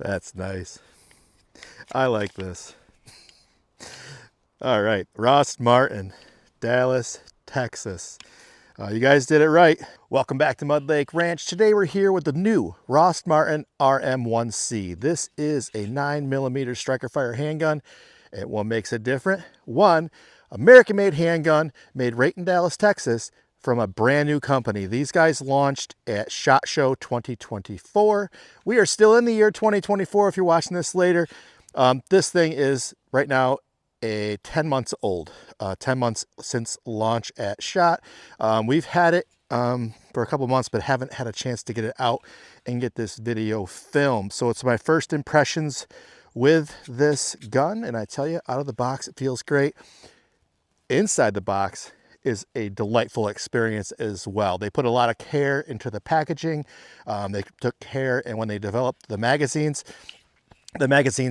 That's nice. I like this. All right, Rost Martin, Dallas, Texas. You guys did it right. Welcome back to Mud Lake Ranch. Today we're here with the new Rost Martin RM1C. This is a 9mm striker fire handgun. And what makes it different? One, American-made handgun made right in Dallas, Texas, from a brand new company. These guys launched at SHOT Show 2024. We are still in the year 2024 if you're watching this later. This thing is right now 10 months old, 10 months since launch at SHOT. We've had it for a couple months, but haven't had a chance to get it out and get this video filmed. So it's my first impressions with this gun, and I tell you, out of the box, it feels great. Inside the box is a delightful experience as well. They put a lot of care into the packaging. They took care, and when they developed the magazines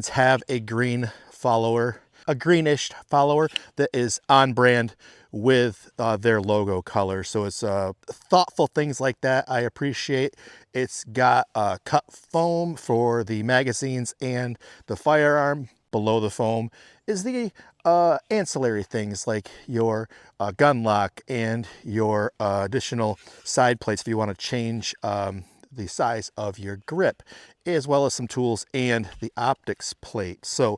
have a green follower, a greenish follower that is on brand with their logo color. So it's thoughtful things like that I appreciate. It's got cut foam for the magazines and the firearm. Below the foam is the ancillary things like your gun lock and your additional side plates if you want to change the size of your grip, as well as some tools and the optics plate. So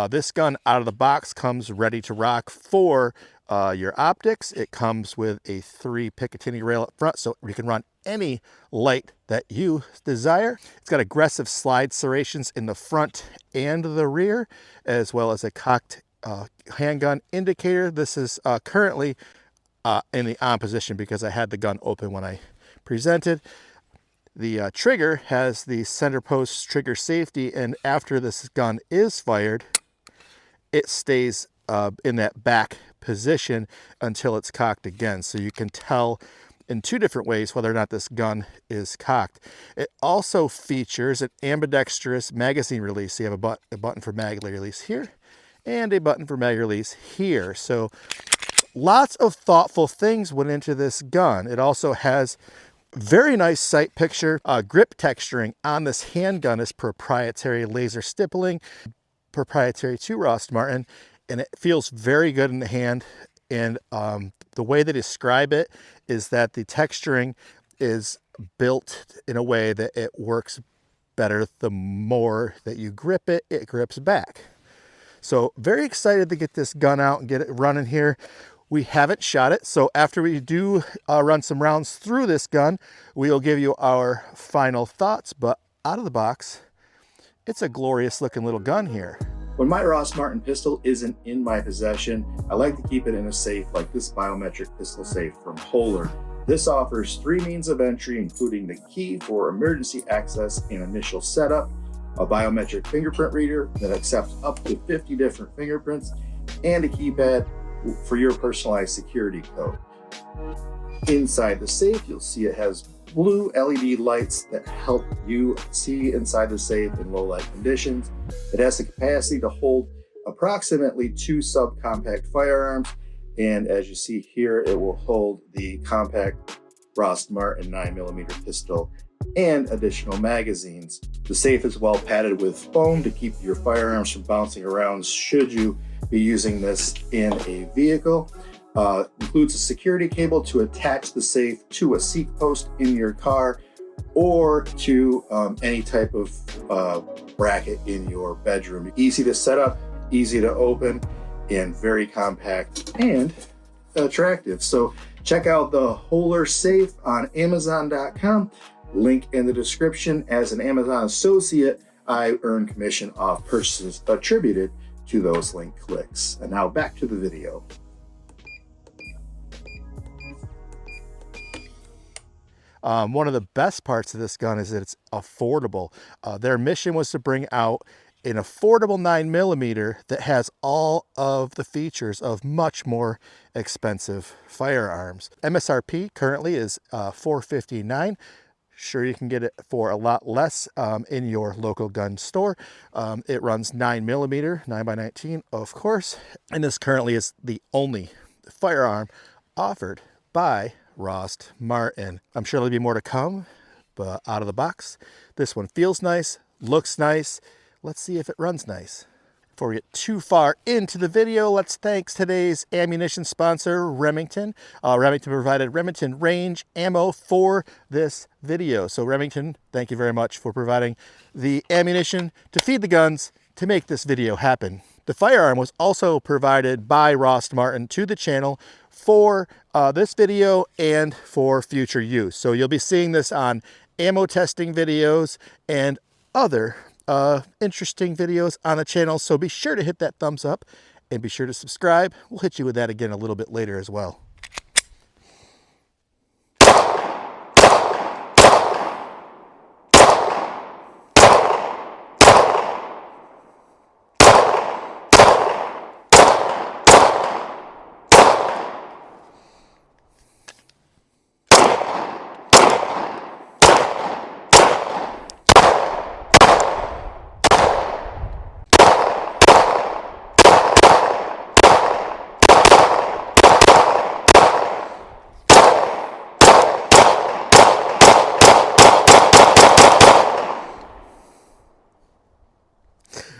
this gun out of the box comes ready to rock for your optics. It comes with a 3 Picatinny rail up front, so you can run any light that you desire. It's got aggressive slide serrations in the front and the rear, as well as a cocked handgun indicator. This is currently in the on position because I had the gun open when I presented. The trigger has the center post trigger safety, and after this gun is fired, it stays in that back position until it's cocked again. So you can tell in 2 different ways whether or not this gun is cocked. It also features an ambidextrous magazine release. So you have a button for mag release here and a button for mag release here. So lots of thoughtful things went into this gun. It also has very nice sight picture. Grip texturing on this handgun is proprietary laser stippling, proprietary to Rost Martin, and it feels very good in the hand. And the way they describe it is that the texturing is built in a way that it works better. The more that you grip it, it grips back. So very excited to get this gun out and get it running here. We haven't shot it, so after we do run some rounds through this gun, we'll give you our final thoughts. But out of the box, it's a glorious looking little gun here. When my Rost Martin pistol isn't in my possession, I like to keep it in a safe like this biometric pistol safe from Polar. This offers 3 means of entry, including the key for emergency access and initial setup, a biometric fingerprint reader that accepts up to 50 different fingerprints, and a keypad for your personalized security code. Inside the safe, you'll see it has blue LED lights that help you see inside the safe in low light conditions. It has the capacity to hold approximately 2 subcompact firearms, and as you see here, it will hold the compact Rost Martin 9mm pistol and additional magazines. The safe is well padded with foam to keep your firearms from bouncing around should you be using this in a vehicle. Includes a security cable to attach the safe to a seat post in your car or to any type of bracket in your bedroom. Easy to set up, easy to open, and very compact and attractive. So check out the Polar safe on Amazon.com. Link in the description. As an Amazon associate, I earn commission off purchases attributed to those link clicks. And now back to the video. One of the best parts of this gun is that it's affordable. Their mission was to bring out an affordable 9mm that has all of the features of much more expensive firearms. MSRP currently is $459. Sure, you can get it for a lot less in your local gun store. It runs 9mm, 9x19, of course, and this currently is the only firearm offered by Rost Martin. I'm sure there'll be more to come, but out of the box, this one feels nice, looks nice. Let's see if it runs nice. Before we get too far into the video, let's thank today's ammunition sponsor, Remington. Remington provided Remington range ammo for this video. So Remington, thank you very much for providing the ammunition to feed the guns to make this video happen. The firearm was also provided by Rost Martin to the channel for this video and for future use. So you'll be seeing this on ammo testing videos and other interesting videos on the channel. So be sure to hit that thumbs up and be sure to subscribe. We'll hit you with that again a little bit later as well.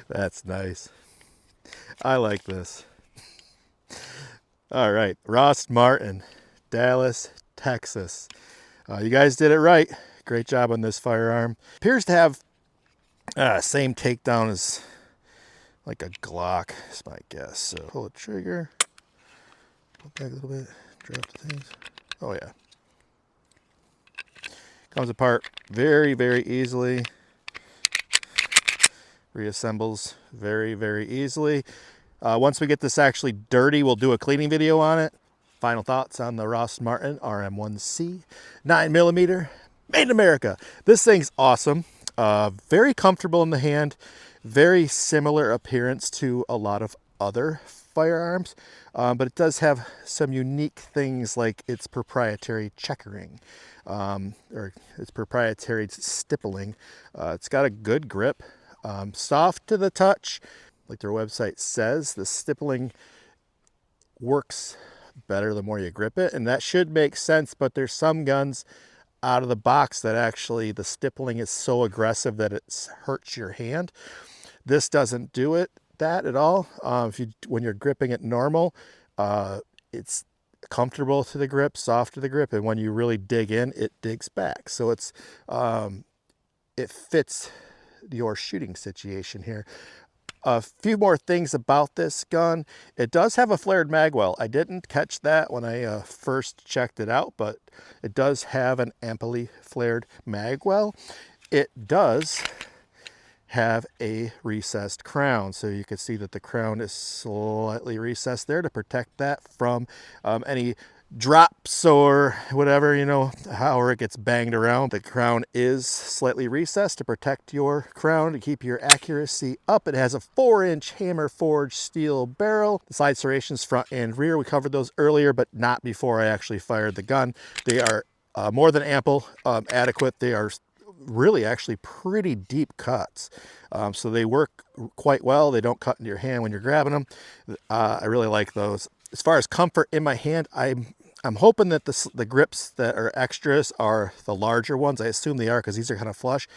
That's nice. I like this. All right, Rost Martin, Dallas, Texas. You guys did it right. Great job on this firearm. Appears to have same takedown as like a Glock, is my guess. So pull the trigger, pull back a little bit, drop the things. Oh yeah. Comes apart very, very easily. Reassembles very, very easily. Once we get this actually dirty, we'll do a cleaning video on it. Final thoughts on the Rost Martin RM1C 9mm, made in America. This thing's awesome. Very comfortable in the hand. Very similar appearance to a lot of other firearms, but it does have some unique things like its proprietary checkering, or its proprietary stippling. It's got a good grip. Soft to the touch, like their website says. The stippling works better the more you grip it, and that should make sense, but there's some guns out of the box that actually the stippling is so aggressive that it hurts your hand. This doesn't do that at all. When you're gripping it normal, it's comfortable to the grip, soft to the grip, and when you really dig in, it digs back. So it fits your shooting situation here. A few more things about this gun. It does have a flared mag well. I didn't catch that when I first checked it out, but it does have an amply flared mag well. It does have a recessed crown, so you can see that the crown is slightly recessed there to protect that from any drops or whatever, you know, however it gets banged around. The crown is slightly recessed to protect your crown, to keep your accuracy up. It has a 4-inch hammer forged steel barrel. The side serrations front and rear, we covered those earlier, but not before I actually fired the gun. They are more than ample, adequate. They are really actually pretty deep cuts, so they work quite well. They don't cut into your hand when you're grabbing them. I really like those. As far as comfort in my hand, I'm hoping that the grips that are extras are the larger ones. I assume they are, because these are kind of flush,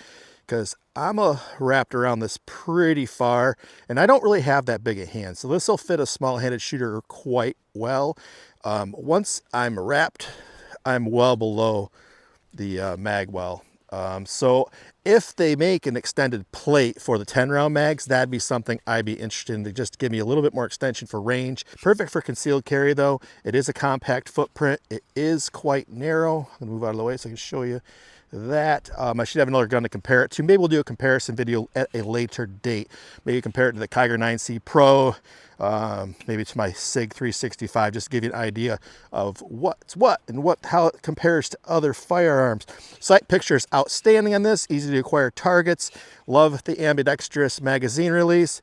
because I'm wrapped around this pretty far and I don't really have that big a hand, so this will fit a small-handed shooter quite well. Once I'm wrapped, I'm well below the mag well. So if they make an extended plate for the 10-round mags, that'd be something I'd be interested in, to just give me a little bit more extension for range. Perfect for concealed carry though. It is a compact footprint. It is quite narrow. I'm gonna move out of the way so I can show you that. I should have another gun to compare it to. Maybe we'll do a comparison video at a later date. Maybe compare it to the Kiger 9C Pro, maybe to my SIG 365, just to give you an idea of what's what and how it compares to other firearms. Sight picture is outstanding on this, easy to acquire targets. Love the ambidextrous magazine release.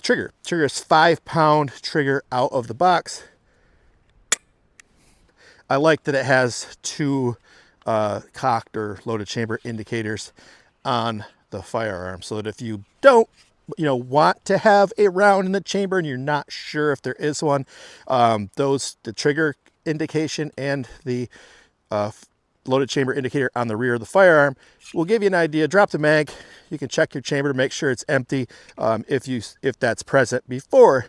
Trigger is 5-pound trigger out of the box. I like that it has two cocked or loaded chamber indicators on the firearm, so that if you don't want to have a round in the chamber and you're not sure if there is one, the trigger indication and the loaded chamber indicator on the rear of the firearm will give you an idea. Drop the mag. You can check your chamber to make sure it's empty if that's present before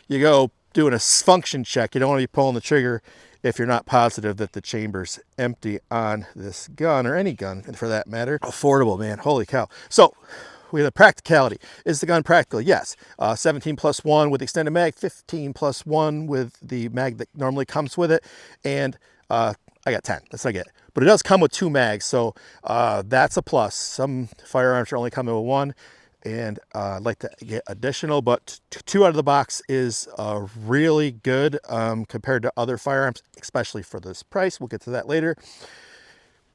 you go doing a function check. You don't want to be pulling the trigger if you're not positive that the chamber's empty on this gun, or any gun for that matter. Affordable, man. Holy cow. So we have the practicality. Is the gun practical? Yes. 17 plus 1 with extended mag, 15 plus 1 with the mag that normally comes with it, and I got 10. That's what I get. But it does come with 2 mags, so that's a plus. Some firearms are only coming with 1, and I'd like to get additional, but 2 out of the box is really good compared to other firearms, especially for this price. We'll get to that later.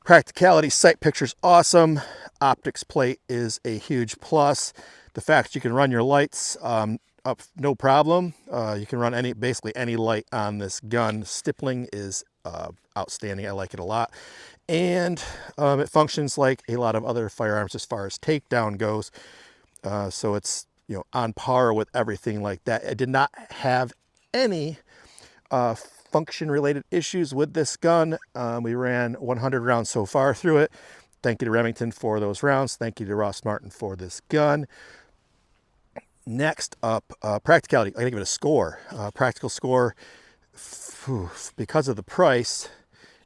Practicality, sight picture's awesome. Optics plate is a huge plus. The fact you can run your lights up no problem. You can run basically any light on this gun. Stippling is outstanding. I like it a lot. And it functions like a lot of other firearms as far as takedown goes. So it's, you know, on par with everything like that. I did not have any function related issues with this gun. We ran 100 rounds so far through it. Thank you to Remington for those rounds. Thank you to Rost Martin for this gun. Next up, practicality. I'm gonna give it a score. Practical score, because of the price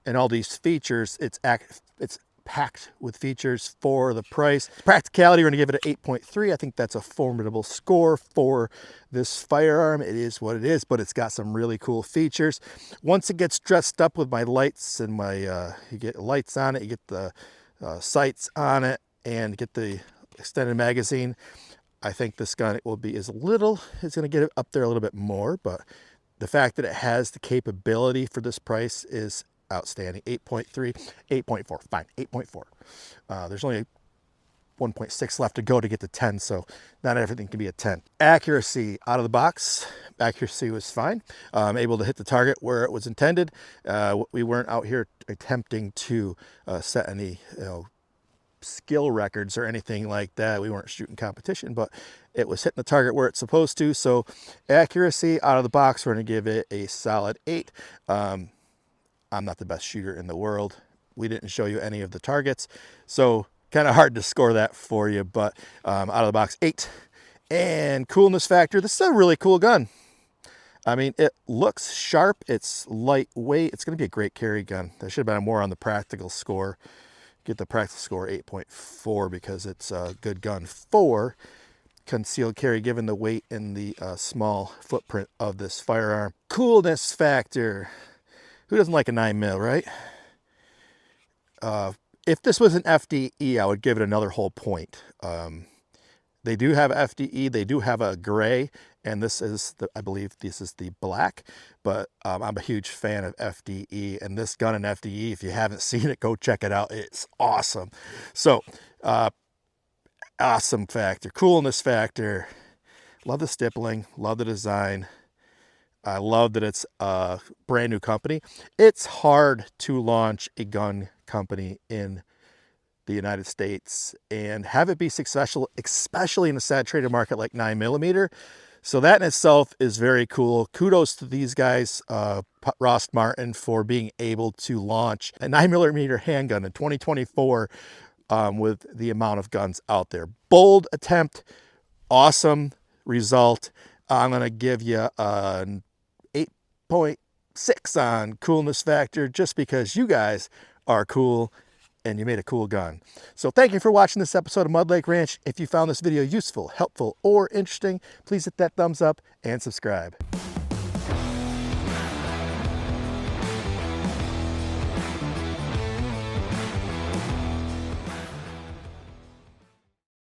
and all these features, it's packed with features for the price. Practicality, we're gonna give it an 8.3. I think that's a formidable score for this firearm. It is what it is, but it's got some really cool features. Once it gets dressed up with my lights and my, you get lights on it, you get the sights on it, and get the extended magazine, I think this gun it's gonna get it up there a little bit more, but the fact that it has the capability for this price is outstanding. 8.3, 8.4, fine, 8.4. There's only 1.6 left to go to get to 10, so not everything can be a 10. Accuracy, out of the box, accuracy was fine. Able to hit the target where it was intended. We weren't out here attempting to set any, skill records or anything like that. We weren't shooting competition, but it was hitting the target where it's supposed to. So accuracy, out of the box, we're going to give it a solid 8. I'm not the best shooter in the world. We didn't show you any of the targets, so kind of hard to score that for you, but out of the box, 8. And coolness factor, this is a really cool gun. I mean, it looks sharp, it's lightweight, it's going to be a great carry gun. That should have been more on the practical score. Get the practical score 8.4 because it's a good gun for concealed carry given the weight and the small footprint of this firearm. Coolness factor. Who doesn't like a 9mm, right? If this was an FDE, I would give it another whole point. They do have FDE, they do have a gray, and this is, I believe this is the black, but I'm a huge fan of FDE, and this gun in FDE, if you haven't seen it, go check it out. It's awesome. So, awesome factor, coolness factor. Love the stippling, love the design. I love that it's a brand new company. It's hard to launch a gun company in the United States and have it be successful, especially in a saturated market like 9mm. So that in itself is very cool. Kudos to these guys, Rost Martin, for being able to launch a 9mm handgun in 2024 with the amount of guns out there. Bold attempt, awesome result. I'm gonna give you an 8.6 on coolness factor just because you guys are cool and you made a cool gun. So thank you for watching this episode of Mud Lake Ranch. If you found this video useful, helpful, or interesting, please hit that thumbs up and subscribe.